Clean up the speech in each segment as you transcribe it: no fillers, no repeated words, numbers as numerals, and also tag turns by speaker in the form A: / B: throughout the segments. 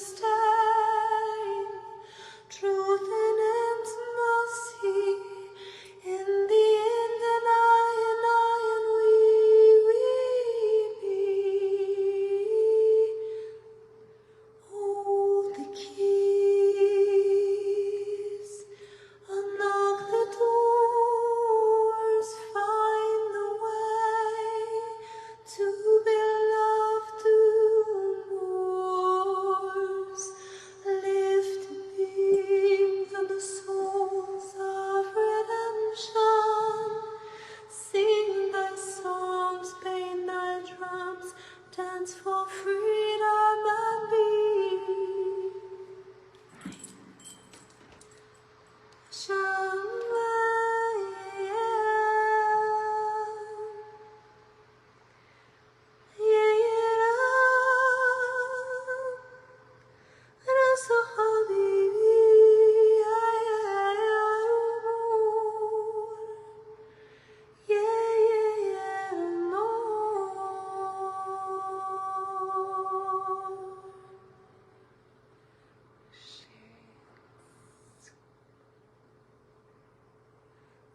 A: sustain truth and intimacy in the end, and I and we be. Hold the keys, unlock the doors, find the way to be loved through moors. Lift the beams of the souls of redemption. Sing thy songs, bang thy drums, dance for freedom and be.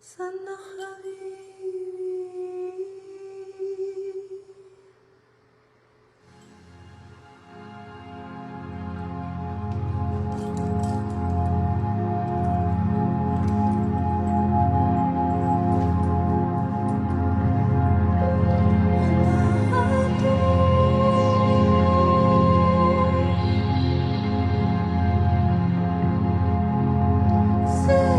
A: Sana habibi. Say,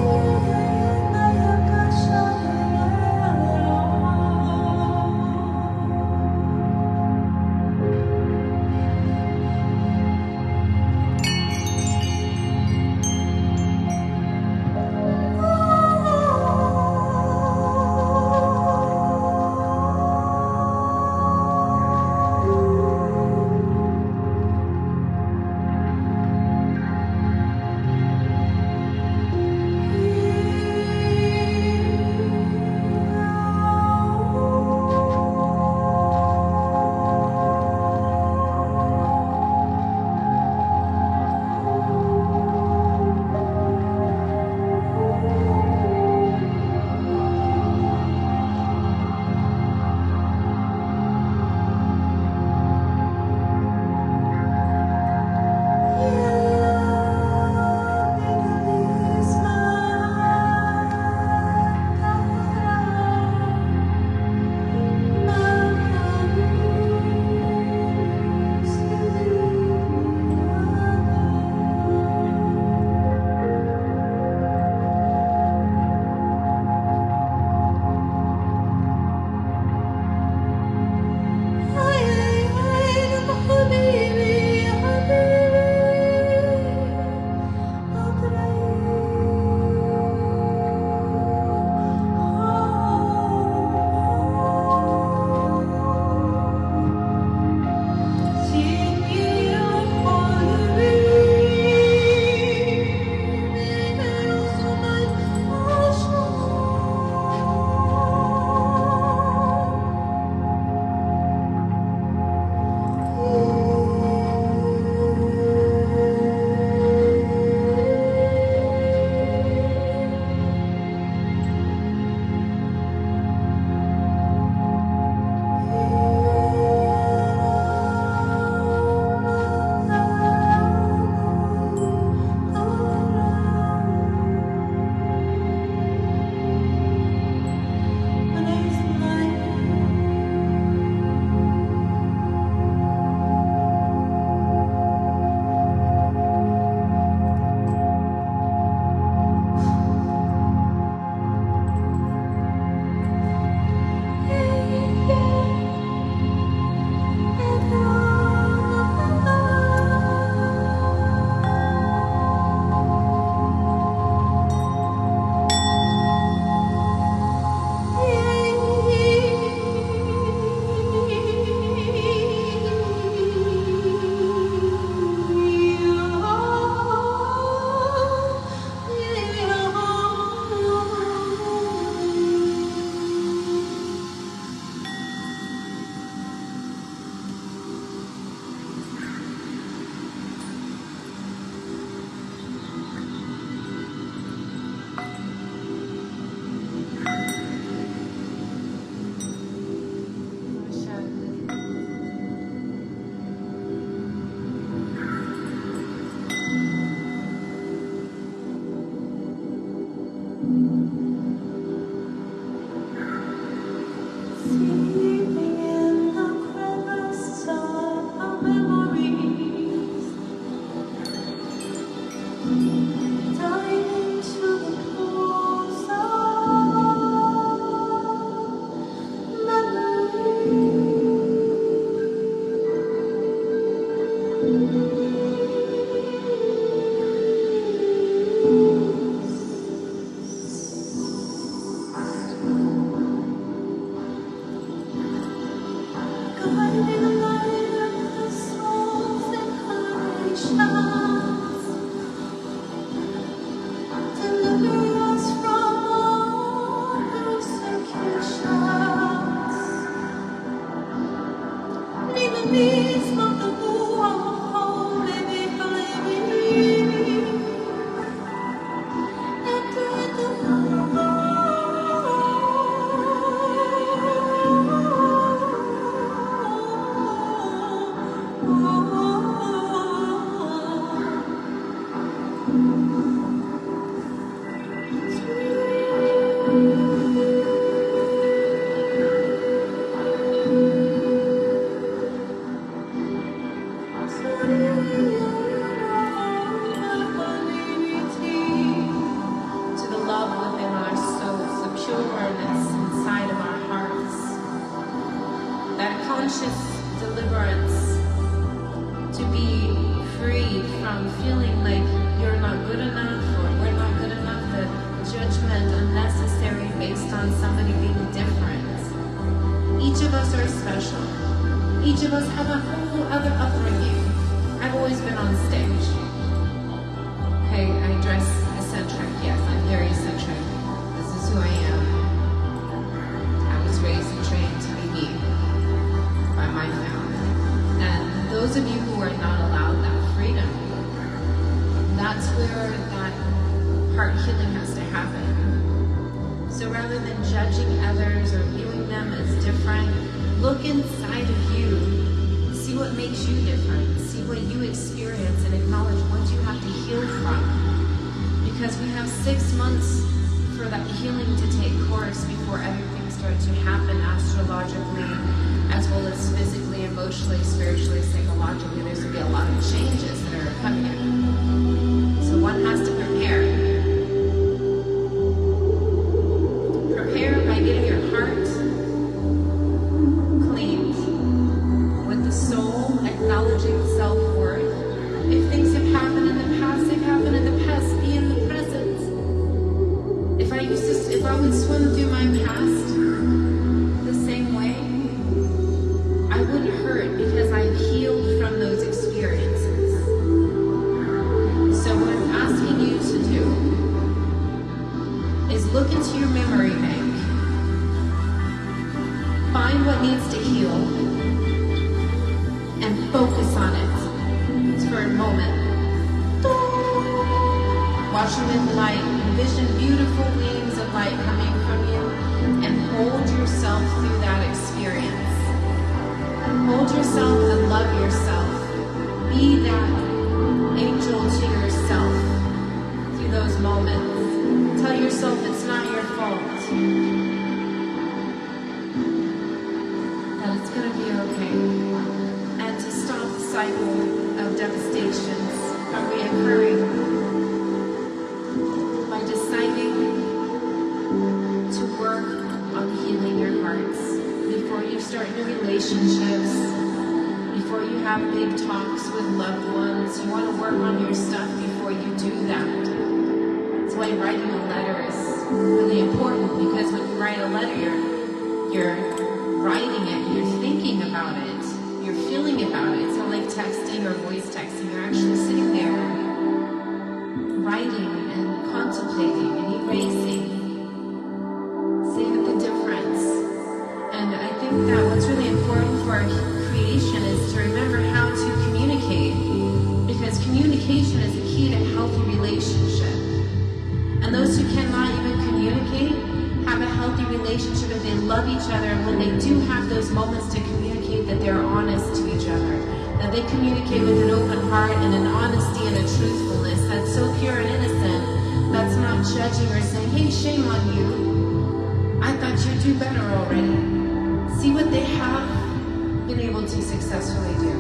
B: Each of us have a whole other upbringing. I've always been on stage. Okay, I dress eccentric. Yes, I'm very eccentric. This is who I am. I was raised and trained to be me by my family. And those of you who are not allowed that freedom, that's where that heart healing has to happen. So rather than judging others or viewing them as different, look inside of you, see what makes you different, see what you experience, and acknowledge what you have to heal from. Because we have 6 months for that healing to take course before everything starts to happen astrologically, as well as physically, emotionally, spiritually, psychologically. There's going to be a lot of changes that are coming in. So one has to prepare. Prepare by getting your heart acknowledging self-worth. If things have happened in the past, they've happened in the past. Be in the present. If I would swim through my past the same way, I wouldn't hurt because I've healed from those experiences. So what I'm asking you to do is look into your memory bank. Find what needs to heal and focus on it. It's for a moment. Watch them in light. Envision beautiful beams of light coming from you and hold yourself through that experience. Hold yourself and love yourself. Be that angel to yourself through those moments. Tell yourself it's not your fault. That it's going to be okay. Cycle of devastations are reoccurring by deciding to work on healing your hearts before you start new relationships, before you have big talks with loved ones. You want to work on your stuff before you do that. That's why writing a letter is really important, because when you write a letter, you're writing it, you're thinking about it, you're feeling about it. It's not like texting or voice texting. You're actually sitting there writing and contemplating and erasing, seeing the difference. And I think that what's really important for our creation is to remember how to communicate, because communication is the key to healthy relationship. And those who cannot even communicate have a healthy relationship if they love each other, and when they do have those moments to communicate, that they're honest to each other, that they communicate with an open heart and an honesty and a truthfulness that's so pure and innocent, that's not judging or saying, hey, shame on you, I thought you'd do better already. See what they have been able to successfully do,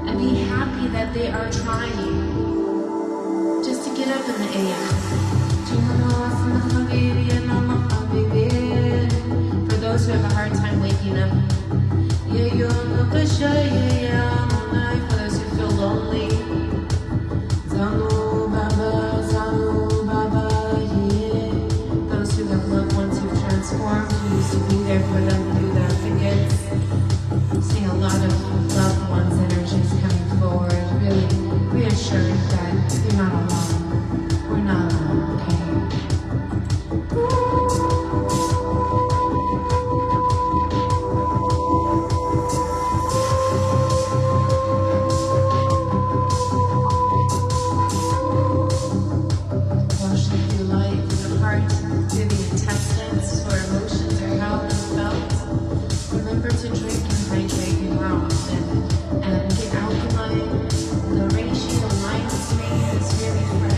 B: and be happy that they are trying just to get up in the AM. For those who have a hard time waking up, for those who feel lonely, those who have loved ones who've transformed, who used to be there for them through the advocates. I'm seeing a lot of loved ones' energies coming forward, really reassuring that you're not alone. We're not alone, okay? And get alkaline. The reishi reminds me is really fresh.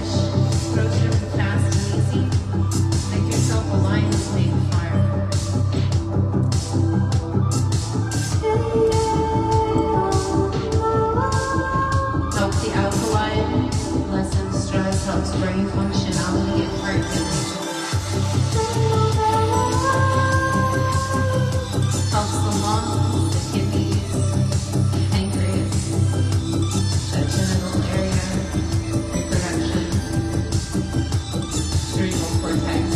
B: brain function, not only in heart dimension. Helps the lungs, the kidneys, pancreas, the genital area, reproduction, cerebral cortex.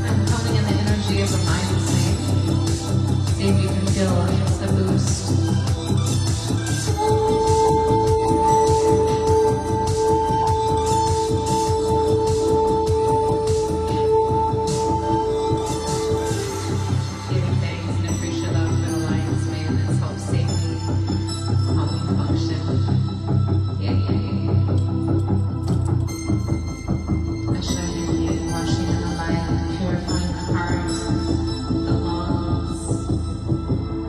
B: I'm calling in the energy of the mind snake. See if you can feel just a boost. Giving thanks and appreciate love for the lion's mane that's helped save me, help me function. Yeah. I shine in you, washing in the light, purifying the heart, the lungs,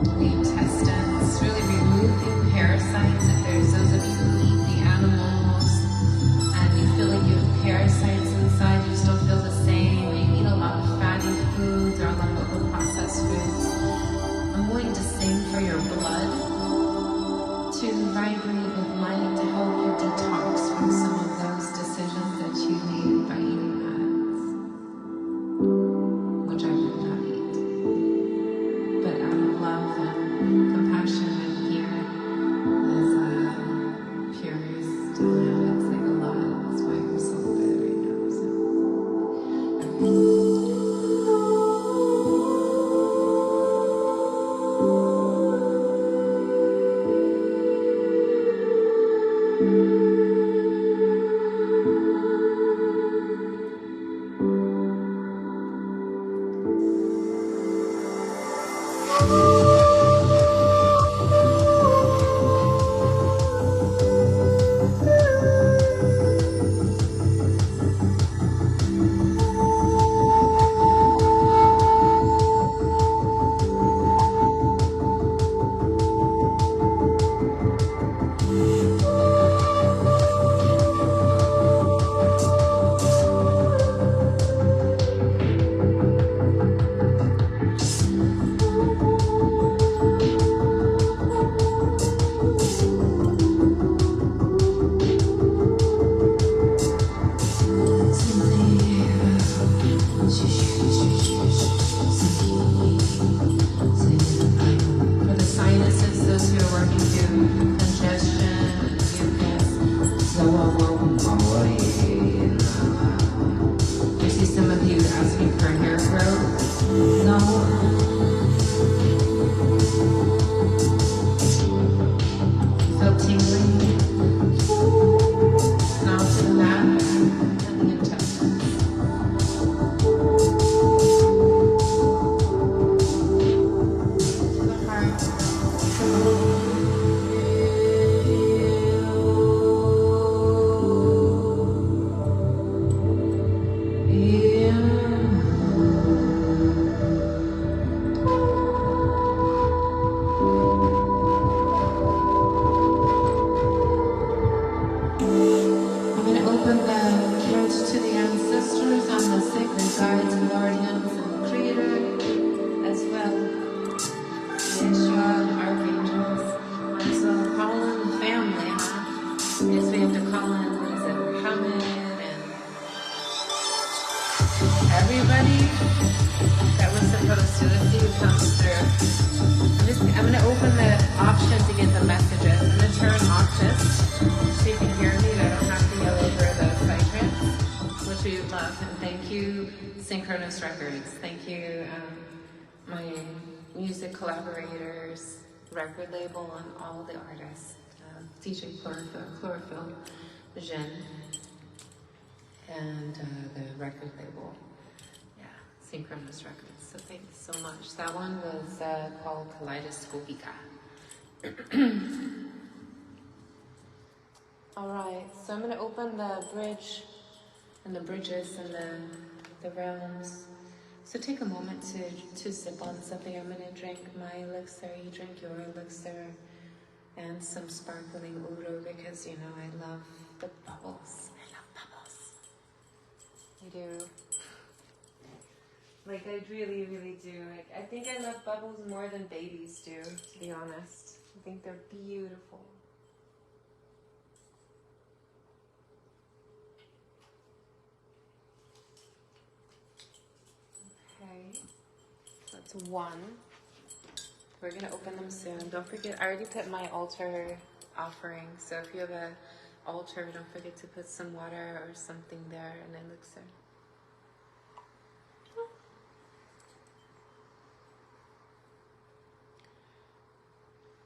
B: the intestines, really removing parasites. If there's those of you who eat the animals and you feel like you have parasites inside, you just don't feel the same, or you eat a lot of fatty foods or a lot of overprocessed foods, I'm going to sing for your blood to vibrate with light to help you detox from some of those decisions that you made by eating ads, which I would not eat. But out of love and compassion, I'm here as a purist dynamics like a lot. That's why I'm so good right now. For the sinuses, those who are working through congestion, mucus. I see some of you asking for hair growth. No. Feel tingling. Now to the mat and the intestines. To the heart. I'm going to open the bridge to the ancestors on the sacred guides, guardians, and creator as well. Yeshua, archangels, also call in the family, huh? Yes, we have to call in Muhammad and everybody that was supposed to. Let's see who comes through. I'm going to open the option to get the messages. I'm going to turn off this so you can hear me and I don't have to yell over the psytrance, which we love. And thank you, Synchronous Records. Thank you, my music collaborators, record label, and all the artists. DJ Chlorophyll, Jen, and the record label. Yeah, Synchronous Records. So thank you so much. That one was called Kaleidoscopica. All right, so I'm going to open the bridge and the bridges and the realms. So take a moment to sip on something. I'm going to drink my elixir, you drink your elixir, and some sparkling uru because, you know, I love the bubbles. I love bubbles. I do. Like, I really, really do. Like, I think I love bubbles more than babies do, to be honest. I think they're beautiful. Okay, so that's one. We're gonna open them soon. Don't forget, I already put my altar offering, so if you have an altar, don't forget to put some water or something there, an elixir.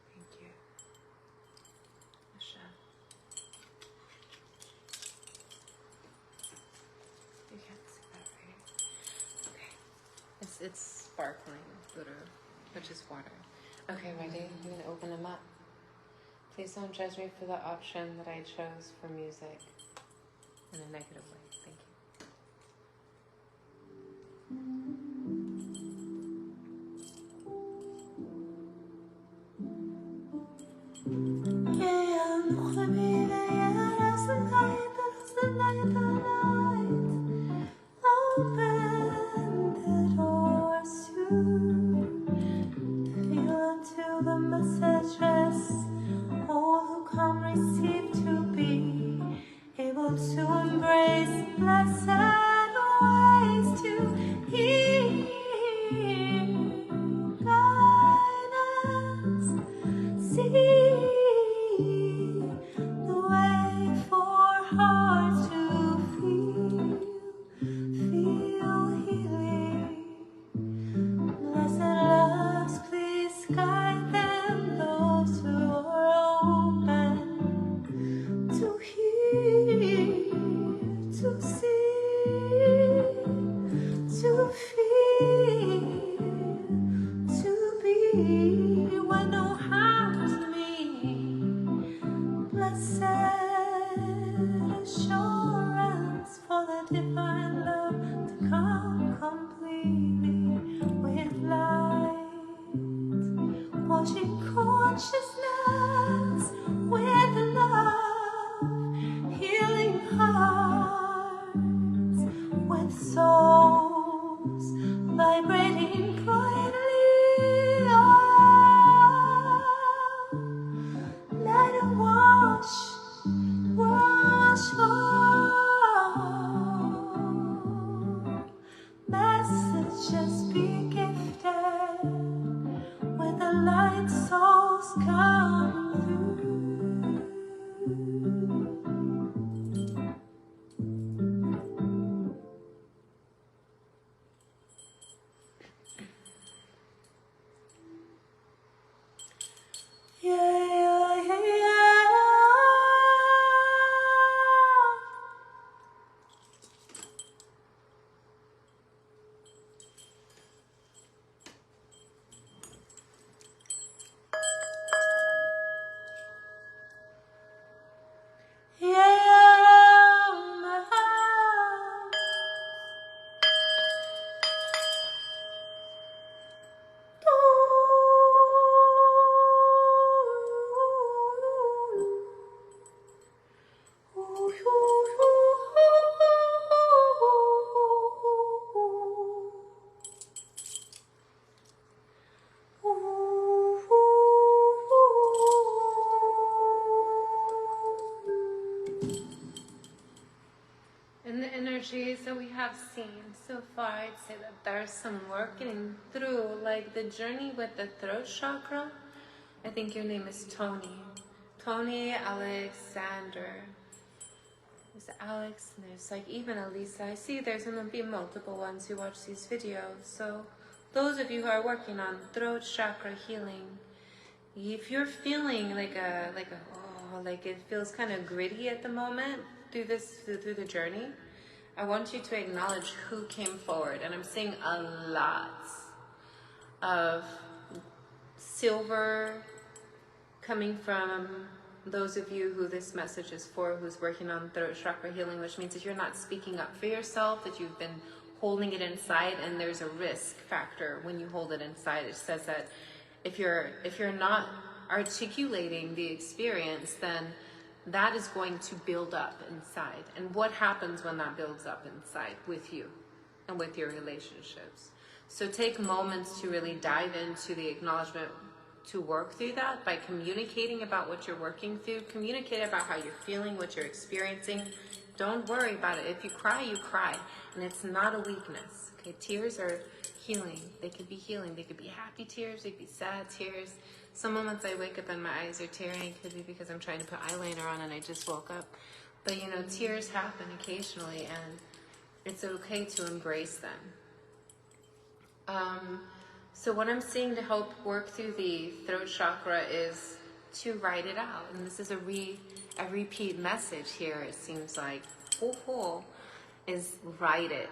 B: Thank you. Hashem. You can't see that, right? Okay. It's sparkling water, which is water. Okay, ready? I'm gonna open them up. Please don't judge me for the option that I chose for music in a negative way. Thank
A: Until the message rests, all who come receive to be able to embrace blessed ways to hear guidance, see the way for hearts to feel healing. Blessed loves, please guide them, those who are open to hear, to see, to feel, to be what no harm to me. Blessed assurance for the divine love to come completely with light, washing consciousness with love, healing hearts with souls vibrating brightly. Let it wash over. Messages be gifted with the light souls come through.
B: In the energies that we have seen so far, I'd say that there's some work getting through, like the journey with the throat chakra. I think your name is Tony. Tony Alexander. There's Alex, and there's like even Elisa. I see there's going to be multiple ones who watch these videos. So those of you who are working on throat chakra healing, if you're feeling like it feels kind of gritty at the moment through the journey, I want you to acknowledge who came forward. And I'm seeing a lot of silver coming from those of you who this message is for, who's working on throat chakra healing, which means that you're not speaking up for yourself, that you've been holding it inside, and there's a risk factor when you hold it inside. It says that if you're not articulating the experience, then that is going to build up inside. And what happens when that builds up inside with you and with your relationships? So take moments to really dive into the acknowledgement to work through that by communicating about what you're working through. Communicate about how you're feeling, what you're experiencing. Don't worry about it. If you cry, you cry. And it's not a weakness. Okay, tears are healing. They could be healing. They could be happy tears. They could be sad tears. Some moments I wake up and my eyes are tearing. It could be because I'm trying to put eyeliner on and I just woke up. But you know, tears happen occasionally, and it's okay to embrace them. So what I'm seeing to help work through the throat chakra is to write it out. And this is a repeat message here, it seems like. Is write it.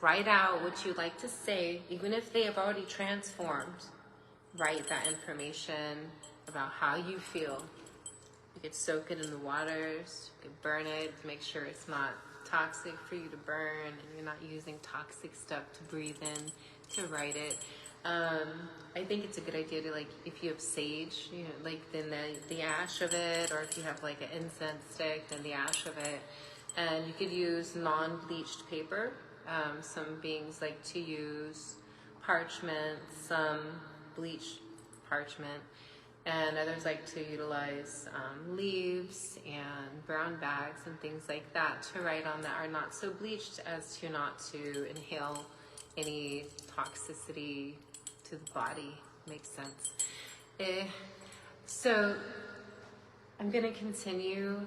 B: Write out what you'd like to say, even if they have already transformed. Write that information about how you feel. You could soak it in the waters, you could burn it to make sure it's not toxic for you to burn, and you're not using toxic stuff to breathe in to write it. I think it's a good idea to, like, if you have sage, you know, like then the ash of it, or if you have like an incense stick, then the ash of it. And you could use non-bleached paper. Some beings like to use parchment, some bleached parchment, and others like to utilize leaves and brown bags and things like that to write on that are not so bleached as to not to inhale any toxicity to the body. Makes sense. So I'm going to continue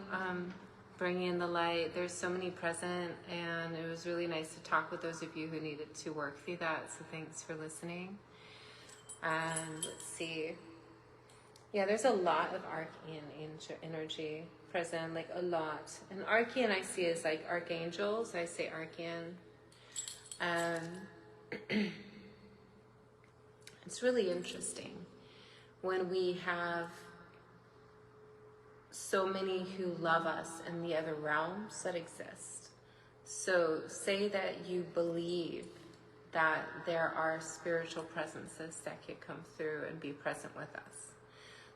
B: bringing in the light. There's so many present, and it was really nice to talk with those of you who needed to work through that. So thanks for listening. And let's see. Yeah, there's a lot of Archean energy present, like a lot. And Archean I see as like archangels. I say Archean. It's really interesting when we have so many who love us in the other realms that exist. So say that you believe that there are spiritual presences that could come through and be present with us.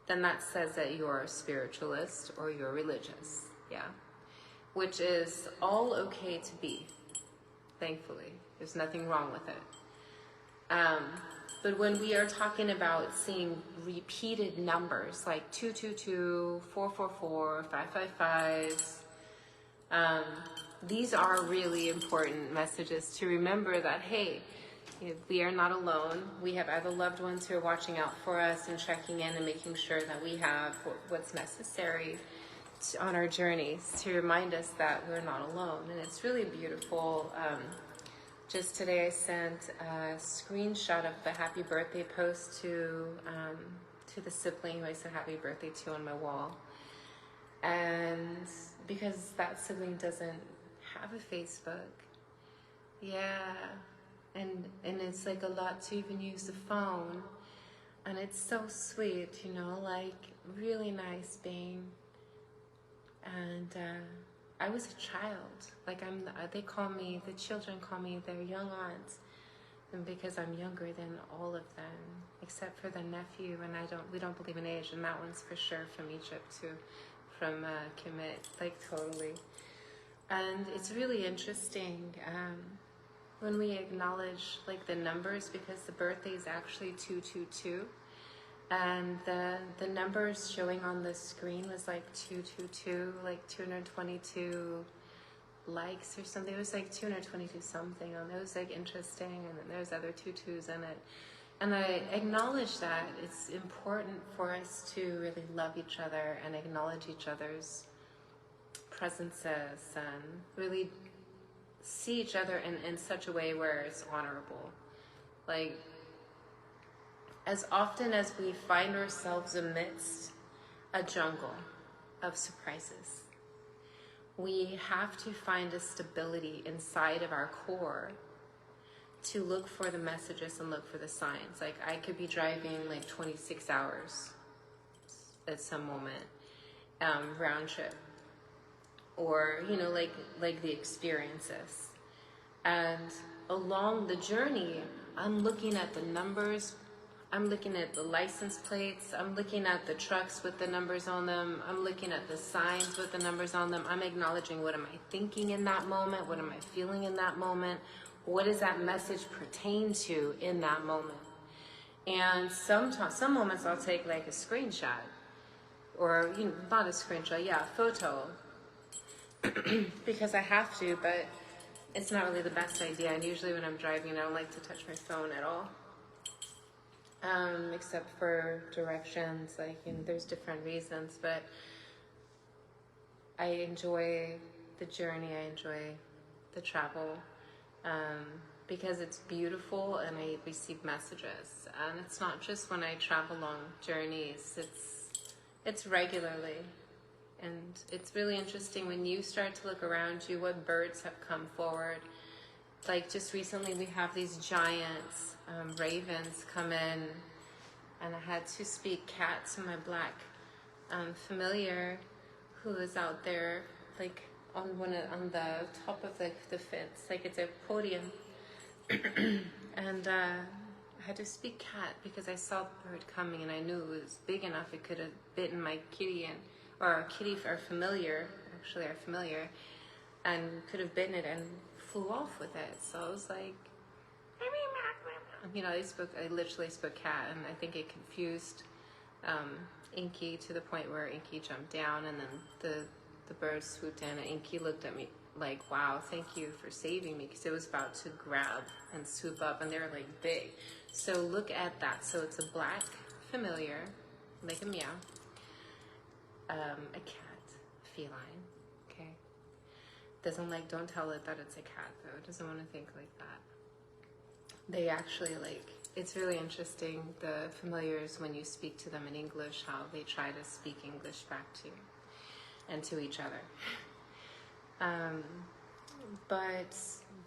B: Then that says that you're a spiritualist or you're religious, yeah? Which is all okay to be, thankfully. There's nothing wrong with it. But when we are talking about seeing repeated numbers like 222, 444, 555, these are really important messages to remember that, hey, we are not alone. We have other loved ones who are watching out for us and checking in and making sure that we have what's necessary on our journeys to remind us that we're not alone. And it's really beautiful. Just today I sent a screenshot of the happy birthday post to the sibling who I said happy birthday to on my wall. And because that sibling doesn't have a Facebook. Yeah. And it's like a lot to even use the phone. And it's so sweet, you know, like really nice being. And I was a child. Like they call me, the children call me their young aunt. And because I'm younger than all of them, except for the nephew, and we don't believe in age, and that one's for sure from Egypt too, from Kemet, like totally. And it's really interesting when we acknowledge like the numbers, because the birthday is actually 222. And the numbers showing on the screen was like 222, like 222 likes or something. It was like 222 something on it. It was like interesting, and then there's other 22s in it. And I acknowledge that it's important for us to really love each other and acknowledge each other's presences and really see each other in such a way where it's honorable. Like, as often as we find ourselves amidst a jungle of surprises, we have to find a stability inside of our core to look for the messages and look for the signs. Like, I could be driving like 26 hours at some moment, round trip, or, you know, like the experiences. And along the journey, I'm looking at the numbers, I'm looking at the license plates, I'm looking at the trucks with the numbers on them, I'm looking at the signs with the numbers on them. I'm acknowledging, what am I thinking in that moment? What am I feeling in that moment? What does that message pertain to in that moment? And some moments I'll take like a screenshot, or not a screenshot, yeah, a photo, because I have to, but it's not really the best idea. And usually when I'm driving, I don't like to touch my phone at all, except for directions. Like, there's different reasons, but I enjoy the journey. I enjoy the travel, because it's beautiful and I receive messages. And it's not just when I travel long journeys, it's regularly. And it's really interesting when you start to look around you, what birds have come forward. Like just recently we have these giant ravens come in, and I had to speak cat to my black familiar who is out there, like on the top of the fence, like it's a podium. And I had to speak cat because I saw the bird coming, and I knew it was big enough it could have bitten my kitty, our familiar, and could have bitten it and flew off with it. So I was like, I literally spoke cat, and I think it confused Inky to the point where Inky jumped down, and then the bird swooped in, and Inky looked at me like, wow, thank you for saving me, because it was about to grab and swoop up, and they were like big. So look at that. So it's a black familiar, like a meow, a cat, feline, okay? Don't tell it that it's a cat though. It doesn't want to think like that. They actually it's really interesting, the familiars, when you speak to them in English, how they try to speak English back to you and to each other. But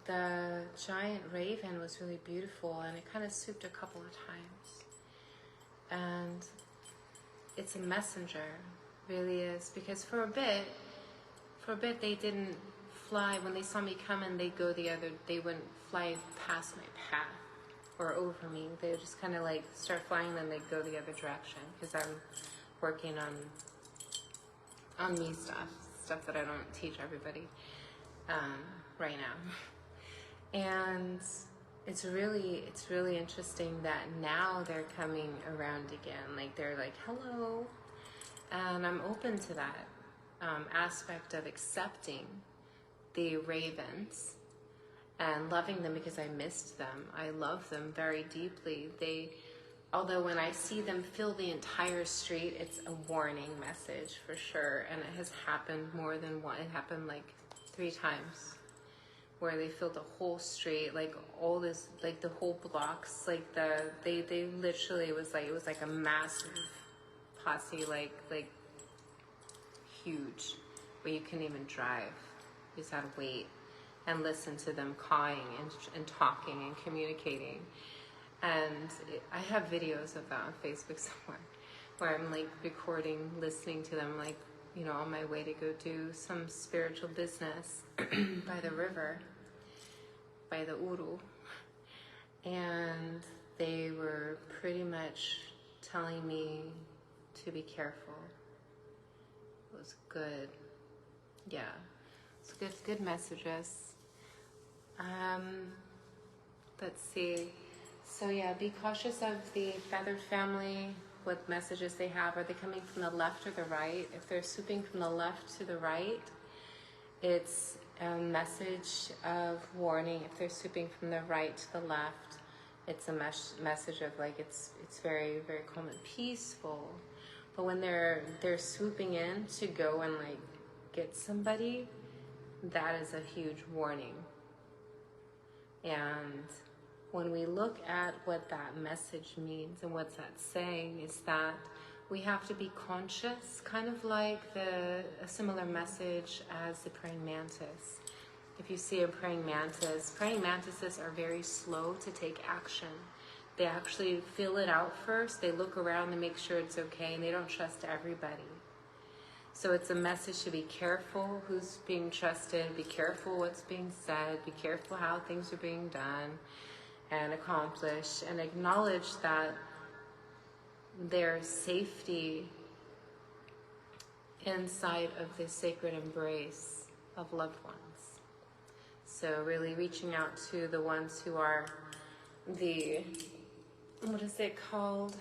B: the giant raven was really beautiful, and it kind of swooped a couple of times. And it's a messenger, really is, because for a bit they didn't fly. When they saw me coming, they wouldn't fly past my path or over me. They would just kind of start flying, and then they'd go the other direction, because I'm working on me stuff that I don't teach everybody right now. And it's really interesting that now they're coming around again. They're like, hello. And I'm open to that aspect of accepting the ravens and loving them, because I missed them. I love them very deeply. Although when I see them fill the entire street, it's a warning message for sure. And it has happened more than one. It happened 3 times, where they filled the whole street, all this, the whole blocks, they literally, it was like a massive posse, huge, where you couldn't even drive. You just had to wait and listen to them cawing and talking and communicating. And I have videos of that on Facebook somewhere, where I'm recording, listening to them, on my way to go do some spiritual business by the river, by the Uru. And they were pretty much telling me to be careful. It was good. Yeah, it's good messages. Let's see. So yeah, be cautious of the feathered family, what messages they have. Are they coming from the left or the right? If they're swooping from the left to the right, it's a message of warning. If they're swooping from the right to the left, it's a message of it's very, very calm and peaceful. But when they're swooping in to go and get somebody, that is a huge warning. And when we look at what that message means and what's that saying, is that we have to be conscious, kind of like a similar message as the praying mantis. If you see a praying mantises are very slow to take action. They actually feel it out first. They look around to make sure it's okay, and they don't trust everybody. So it's a message to be careful who's being trusted, be careful what's being said, be careful how things are being done and accomplished, and acknowledge that there's safety inside of the sacred embrace of loved ones. So really reaching out to the ones who are the what is it called?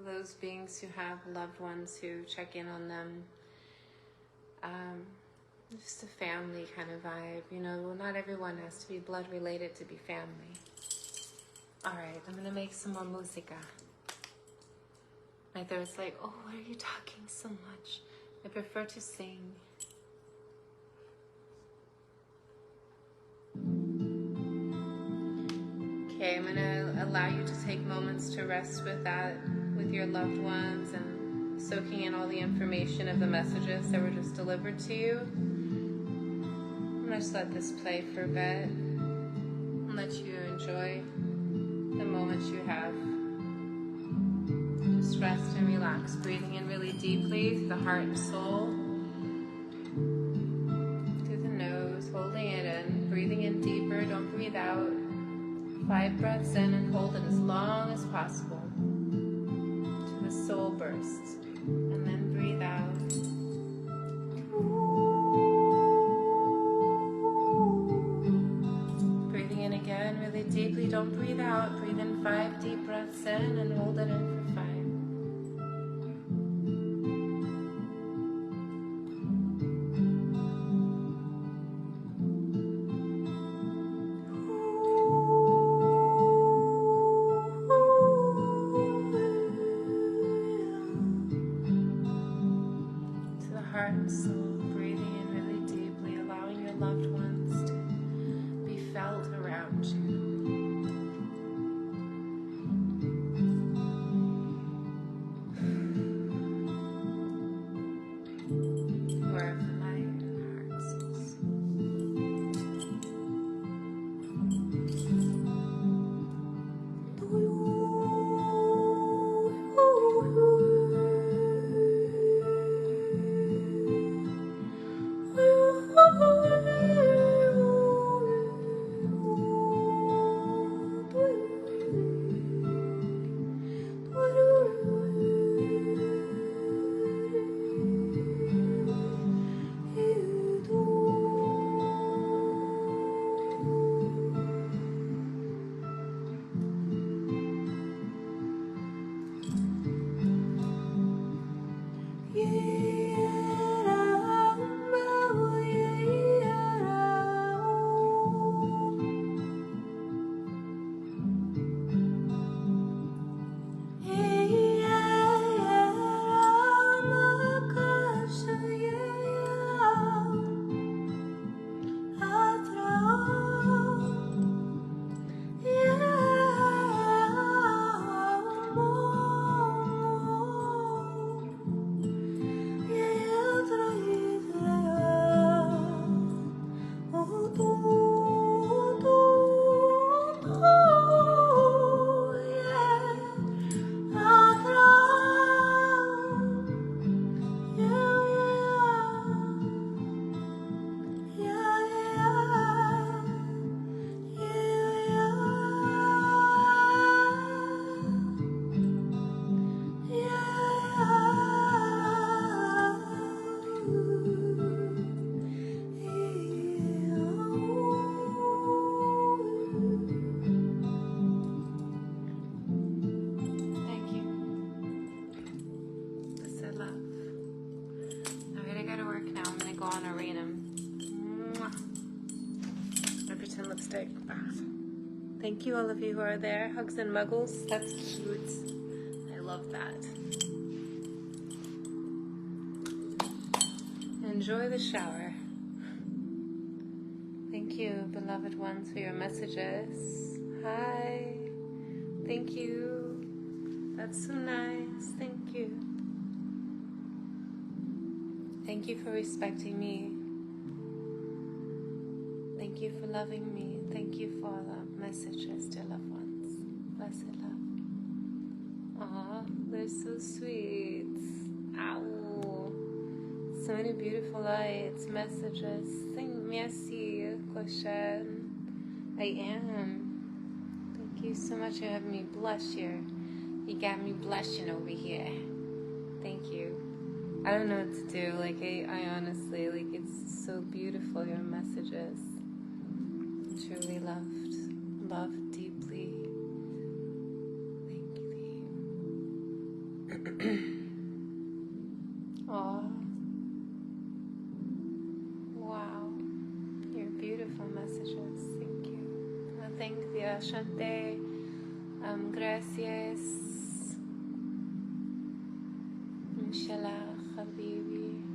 B: Those beings who have loved ones who check in on them. Just a family kind of vibe, you know. Well, not everyone has to be blood related to be family. All right, I'm gonna make some more música. My throat's like, oh, why are you talking so much? I prefer to sing. Okay, I'm gonna allow you to take moments to rest with that, with your loved ones, and soaking in all the information of the messages that were just delivered to you. I'm gonna just let this play for a bit and let you enjoy the moments you have. Just rest and relax, breathing in really deeply through the heart and soul. Through the nose, holding it in, breathing in deeper, don't breathe out. 5 breaths in and hold it as long as possible to the soul burst, and then breathe out. Breathing in again really deeply, don't breathe out. Breathe in 5 deep breaths in and hold it in for 5. Heart and soul, breathing in really deeply, allowing your loved ones to be felt around you. Wherever the light and heart and souls. Thank you, all of you who are there. Hugs and muggles. That's cute. I love that. Enjoy the shower. Thank you, beloved ones, for your messages. Hi. Thank you. That's so nice. Thank you. Thank you for respecting me. Thank you for loving me. Thank you for all the messages, dear loved ones. Blessed love. Aw, they're so sweet. Ow. So many beautiful lights, messages. Merci, Koshen. I am. Thank you so much for having me blush here. You got me blushing over here. Thank you. I don't know what to do. Like, I honestly, like, it's so beautiful, your messages. Truly loved deeply.
C: Shante. Gracias. Inshallah, Habibi.